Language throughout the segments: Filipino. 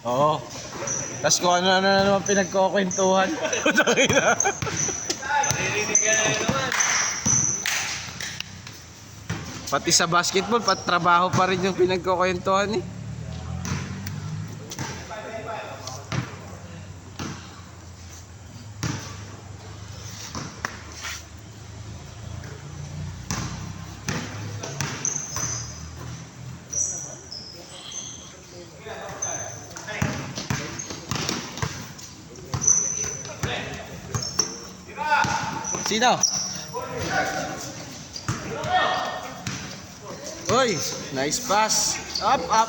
Oo. Tapos kung ano na naman pinagkukwentuhan. Maririnig ka na naman. Pati sa basketball, pati trabaho pa rin yung pinagkukwentuhan eh. Sino? Uy, nice pass. Up, up.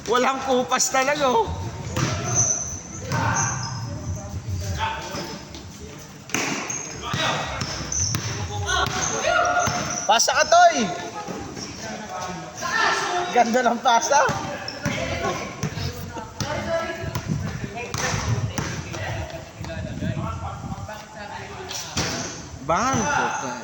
Walang kupas talaga oh. Pasa ka, Toy. Ganda ng pasa. Bang po tayo.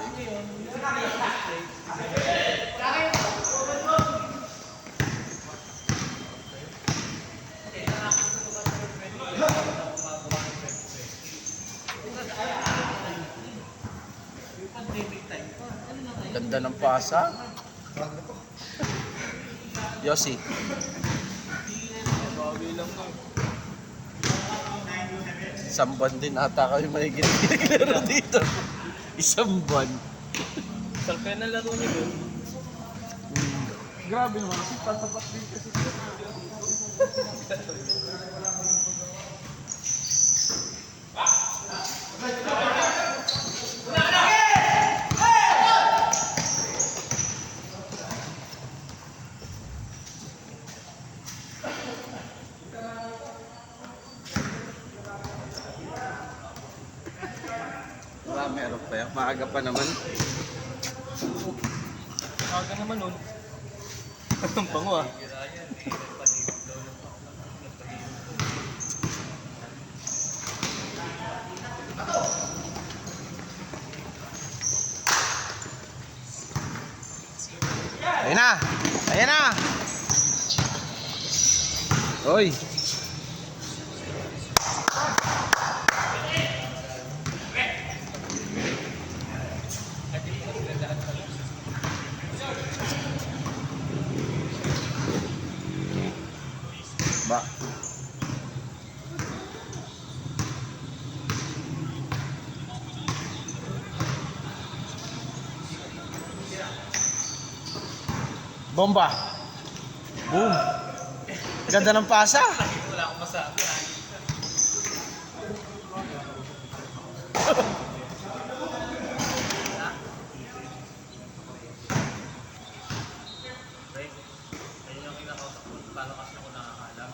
Ganda ng pasa. Yossi. Isang buwan din ata kami mahigit naglaro dito. Isang buwan. Salpay na laro niyo doon. Grabe naman kasi patapat din kasi. Meron pa yan. Maaga pa naman. Aga naman nun. Ang bango ah. Ayan na! Ayan na! Oy! Ba? Bomba! Boom! Ganda ng pasa! Wala akong masabi ah. Ayun yung kinakausap ko. Paano kasi ako nakakalam?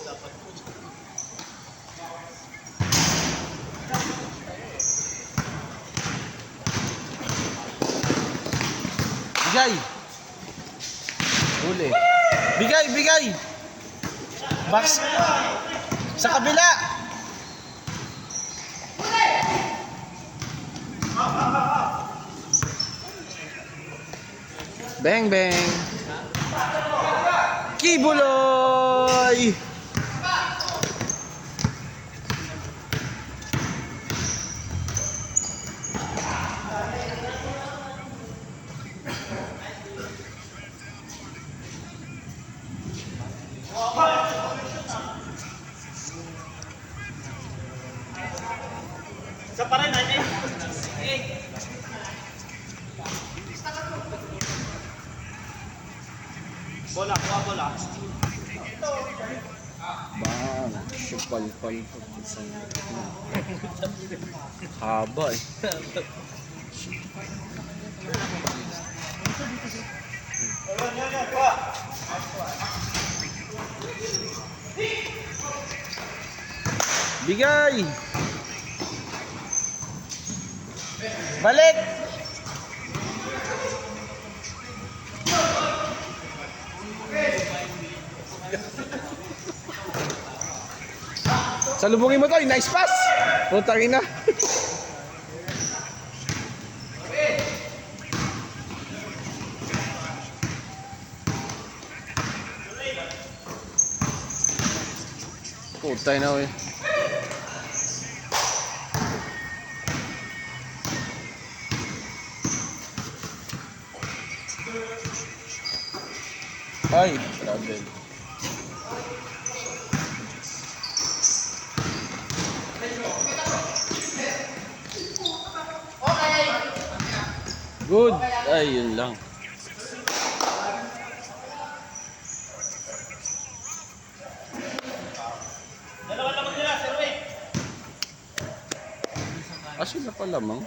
Dapat po. Bigay! Huli. Bigay! Bigay! Box! Sa kabila! Bang bang! Kibuloy! Isa pa rin ay. Bola, kuha bola. Bang! Supal-pal. Haba eh. Bigay! Balik! Salubungin mo to, nice pass! Putang ina. Putay na eh. Ay, travel. Good. Ay, yun lang. Aso na pala, mang.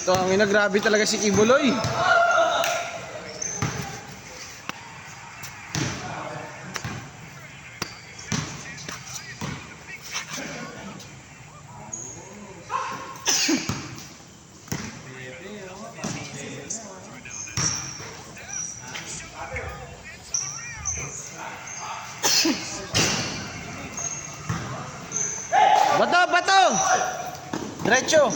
Ito, ang ina, grabe talaga si Kibuloy. Bato, bato! Diretso!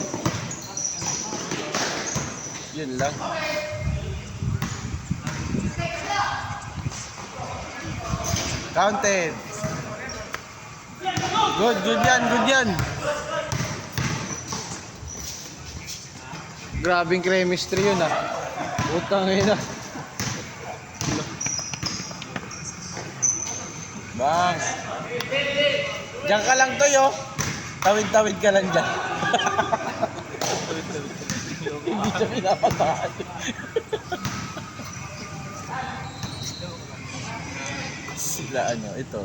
Yun lang. Counted. Good, good yan, good yan. Grabing chemistry yun ah. Utang ina. Bang. Diyan ka lang to yo. Tawid-tawid ka lang dyan. Hindi siya pinapatahan. Sila ano, ito.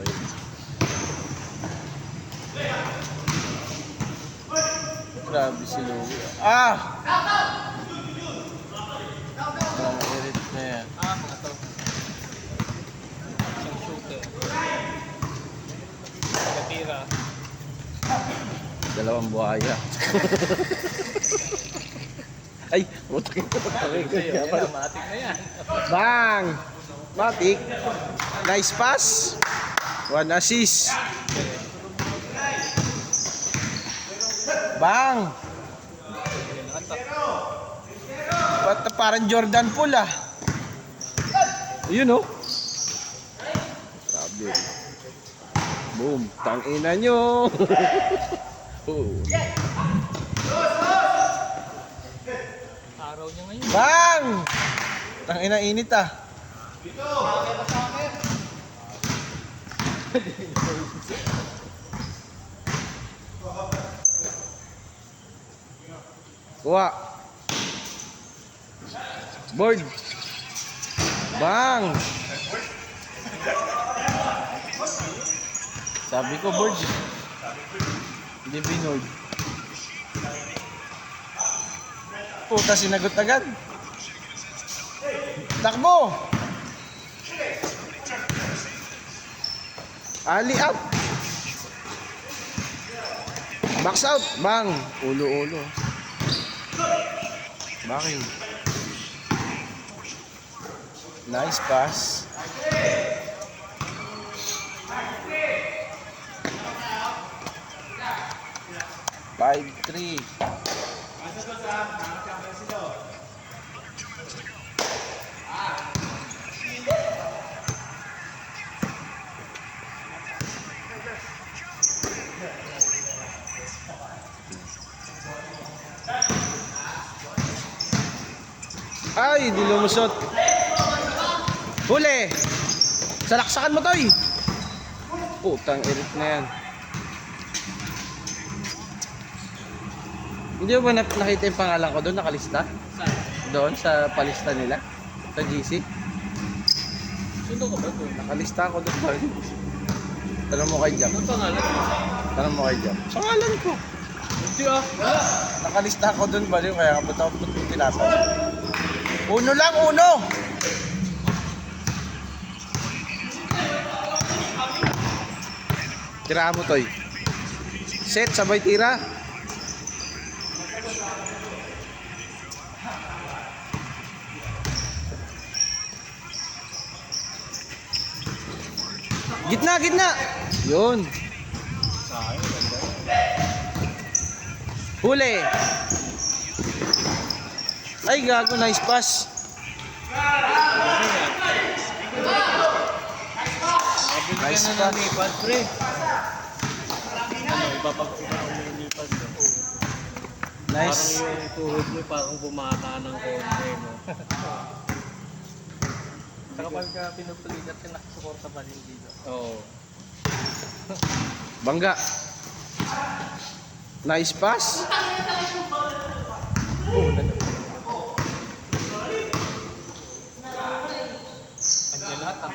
Grabe si Louie. Ah! Irit na yan. Mga to. Isang shooter. Katira. Dalawang buhaya. Ay, butik ito. Matik na yan. Bang! Matik. Nice pass. One assist. Bang! Parang Jordan Poole ah. Ayun oh. Sabi. Boom. Tangina nyo. Oh. Araw niya ngayon. Bang! Tangina init ah. Kuha. Board. Bang! Sabi ko board. Hindi binoard. Puta, sinagot agad. Takbo! Ali out! Box out! Bang! Ulo-ulo. Bakit? Nice pass. Five, 3. Ay, di lumusot. Huli! Salaksakan mo, Toy! Putang irit na yan. Hindi mo ba nakita yung pangalan ko doon, nakalista? Saan? Doon, sa palista nila? Sa GC? Sino ka ba doon? Nakalista ako doon. Tanong mo kay Jam. Anong pangalan? Tanong mo kay Jam. Pangalan ko. Hindi ah. Wala. Nakalista ako doon, baliw. Kaya kapag ako tinatanong. Uno lang, uno! Tira mo, Toy. Set, sabay tira. Gitna, gitna. Yun. Huli. Ay, gago. Nice pass. Nice pass. Lipad, pre. Ano, ipapag-lipad mo. Nice. Parang yung tuhod mo, parang bumata ng konti, no? Saka pagka pinupulikat ka, nakasuporta pa din dito. Oo. Bangga. Nice pass. Andiyan lahat, ah.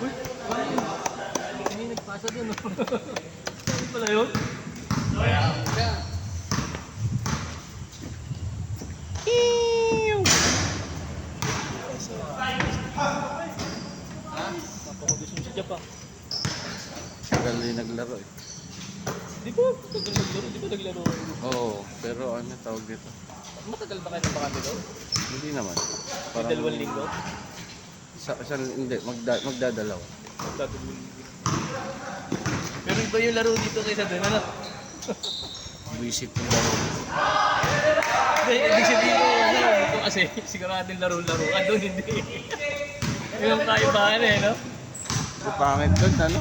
Uy, kanina nagpasa dun, no? Ano pala yun? Napakondisyon sa Japan. Tagal din naglaro eh. Di ba? Tagal naglaro, di ba naglaro? Oo, pero ano tawag dito? Matagal ba kayo nabakante daw? Hindi naman. May 2 linggo? Hindi, magdadalawa. Dadalawang linggo. Pero iba yung laro dito kaysa doon, ano? Buisit yung laro. Hindi, ibig sabihin ko, ano, dito kasi siguradong laro-laro. Doon hindi. Yung kaibahan eh, no? Yung pangit doon, ano?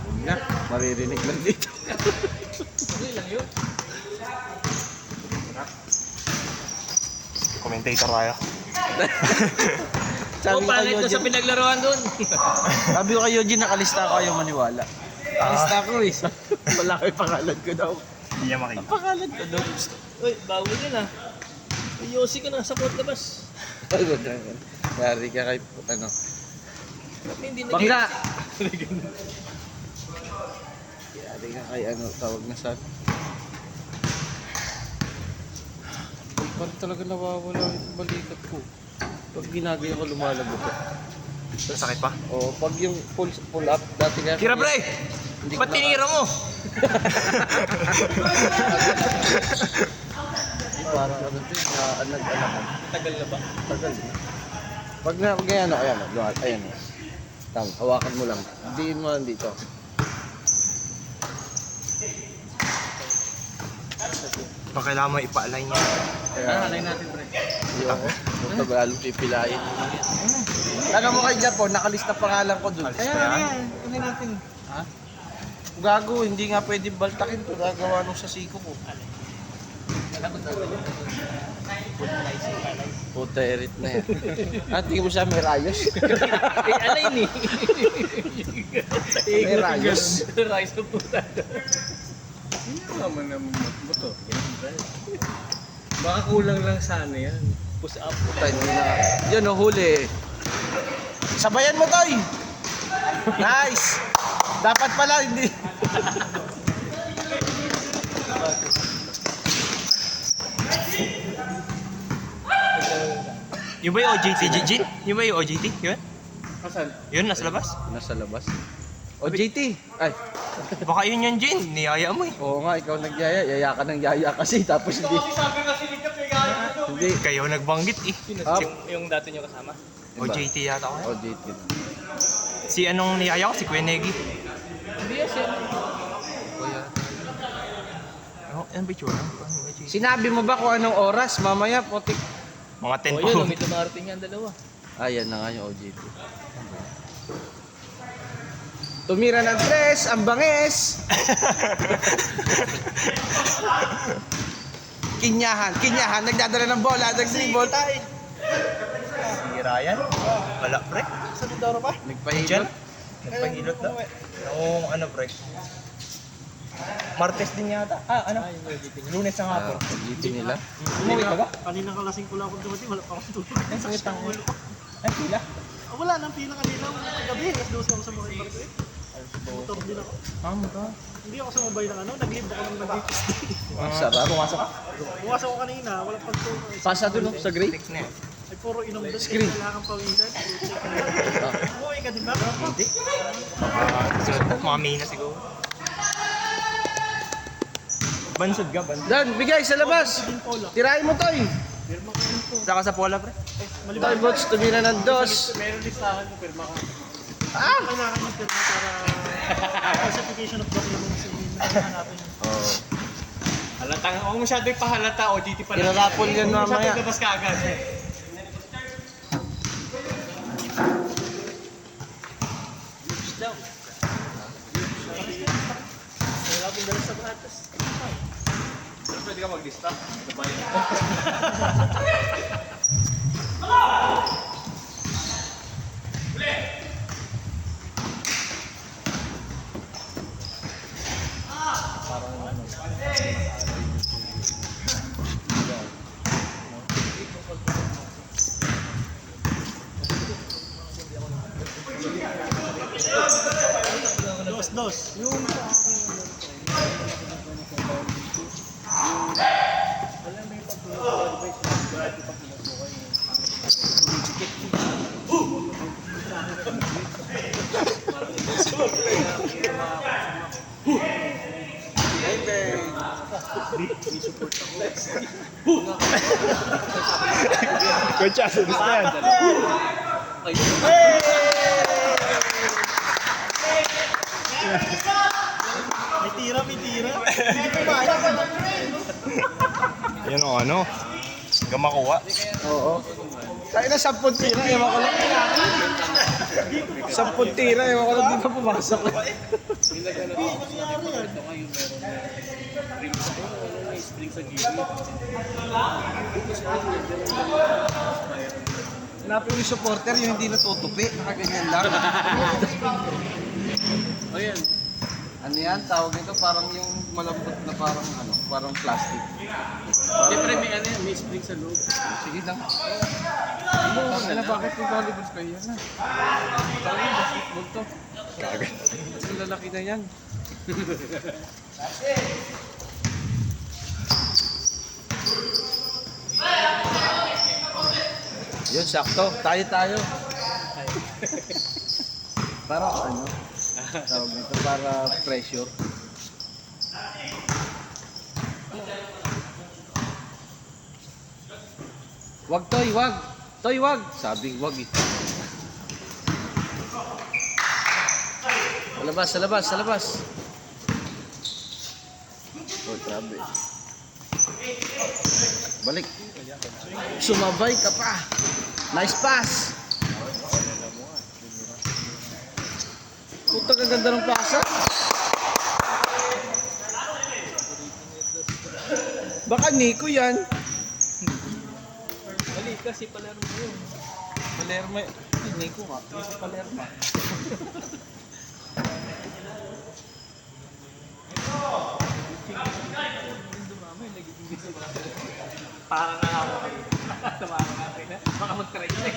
Huwag na, maririnig lang dito. Okay lang yun. Commentator tayo. O, pangit ko sa pinaglaruan doon. Sabi ko kay Eugene, nakalista ako ayaw maniwala. Nakalista ko eh. Wala ko yung pangalan ko daw. Hindi niya makita. Ang pangalan ko daw. Uy, bawal yun ah. Yossi ka na sa court labas. Yari ka kay, ano. Hindi na Bangga! Yari ka kay, ano, tawag na saan. Parang talaga nawawala yung balikat ko. Pag ginagaya ko lumalagot ko. Sakit pa? O, pag yung pull up, dati kaya... Tira, pre! Hindi Ba't ko na- tinira mo? Parang ano to yun, nag-anakan. tagal na ba? Tagal na. Pag na, ganyan, ayan, ayan. Tama, hawakan mo lang. Diin mo lang dito. Baka kailangan mo ipa-align niya. Kaya, Halay natin, pre. ayoko. Punta ba lalong pipilayin. Alam mo kay Japon, nakalista pangalan ko dun. Kaya yan. Halay natin. Ha? Gago, hindi nga pwede baltakin to. Gagawa nung sa siko ko. Alam ko talaga. Puta, erit na yan. Ah, tingin mo siya may rayos. Eh, alay ni. May rayos. Rayos ng puta. Naman naman motor. Baka kulang lang sana yan. Push up. Puta, hindi na. Yun, oh, huli. Sabayan mo, Toy! Nice! Dapat pala, hindi. Yung ba yung OJT, Jin? Yung ba yung OJT? Yun? Asan? Yun, nasa labas? Nasa labas. O, JT! Ay, Baka yun yan, Jin. Niyaya mo eh. oo nga, ikaw nagyaya. Yaya ka ng yaya kasi, tapos hindi. Hindi. Kayo nagbanggit eh. Ah, Yung dati nyo kasama. OJT yata ako. O, JT. Si anong niyaya ko? Si Kuya Negi. Hindi yan siya. Ano ba yung tsura? Ano ba yung- Sinabi mo ba kung anong oras? Mamaya, putik. Mga 10 O po. yun, may dumarating yan dalawa. Ayan na nga yung OJT. Tumira ng tres, ang banges. Kinyahan, nagdadala ng bola, nag-dribble. Si Ryan? Wala, pre. Sa Mindoro pa? Nagpahilot. Nagpahilot na. Yung ano, pre. Martes din yata. Ano? Lunes ng hapon. OJT nila. Umuwi ka ba? Kanina kalasing ko lang akong dumating, wala pa akong tulog. Ang sakit ang ulo ko. Ay, pila. Wala nang pila kanina, gabi, alas 12 ako sa mga ibarko eh. Motor din ako. Mo ka. Hindi ako sumabay ng ano, nag-leave ako ng nag-leave. Ang sarap. Pumasok ka? Bukas ako kanina, walang pagtulog. Pasa doon no, sa grade. Text na yan. Ay, puro inom doon, Screen. kailangan pawisan. Umuwi ka din ba? Hindi. Susunod mo, mga May na siguro. Bansod ka, bansod. Dan, bigay sa labas. Tirahin mo, Toy. Saka sa pola, pre. Toy Boots, tumira ng dos. Meron listahan mo, pirma ka. Ah! Kailangan yung pirma para classification of documents yung hanapin. Oh. Halata nga. Huwag masyado yung pahalata. OGT pa lang. Kinarapol yan Huwag masyado mamaya. yung labas ka agad. Wala akong dala sa batas. Pwede ka mag-lista. Sabay. Dos. Good chance, understand. May tira. Hindi pa ba? Yan o ano. Hanggang makuha. Oo. Kaya na 10 tira, ewan ko lang. 10 tira, ewan ko lang di pa pumasok. Hanapin mo yung supporter, yung hindi natutupi, nakaganyan lang. O yan. Ano yan? Tawag ito parang yung malambot na parang plastic. Siyempre may ano yan, may spring sa loob. Sige lang. Bakit na bakit yung volleyball kayo yan na? Tawag yung basketball to. Kagad. Ang lalaki na yan. Yun, sakto. Tayo. Para ano? Tawag nito para pressure. Wag Toy, wag. Toy, wag. Sabing wag eh. Sa labas. Oh, grabe. Balik. Sumabay ka pa. Nice pass. Puta, kaganda ng pasa. Baka Nico yan. Mali kasi Palermo yun. Palermo. Nico nga. Nico Palermo. Parang nga ako. Tumawa nga kayo na. Baka mag-try na eh.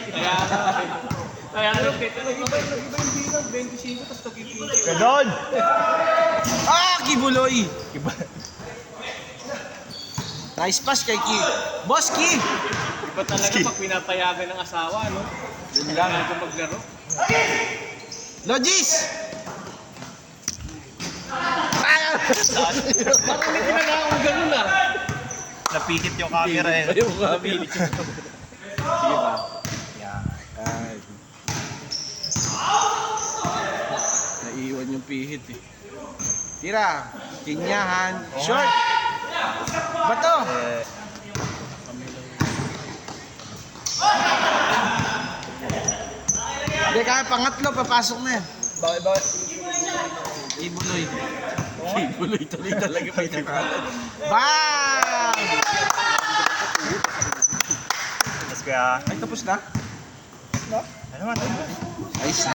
Kaya ano, nag-iba yung bilang. 25 tapos nag-15. Kadon! Ah, Kibuloy. Nice pass kay Ki. Boss Ki. Iba talaga pag pinapayagan ng asawa, no? Yun lang ako maglaro. Logis. Parang hindi pinanakong ganun ah. Napikit yung camera eh. Ayaw nga, Billy. Sige ba? Yan. Ay. Naiiwan yung pihit eh. Tira. Kinyahan. Short. Bato. Hindi kaya pangatlo, papasok na yan. Bakit? Kibuloy. Kibuloy tuloy talaga pinakalan. Bang! Tapos kaya... Ay, tapos na? Ano man? Ayos na.